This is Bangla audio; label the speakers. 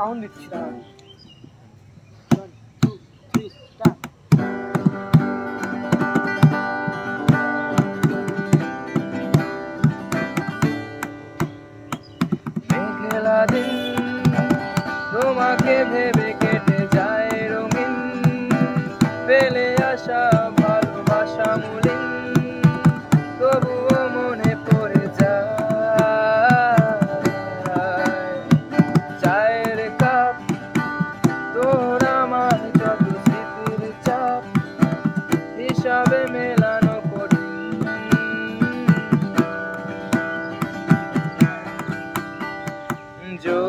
Speaker 1: কাউন্ট দিচ্ছি না। 1 2 3 স্টার্ট।
Speaker 2: মেঘলা দিন তোমাকে ভেবে কেটে যায় রঙিন, ফেলে আসা ভালোবাসা মলিন, তবুও মনে পড়ে যায় চায়ের কাপ, তোর আমার যত স্মৃতির চাপ, হিসাবে মেলানো কঠিন। जो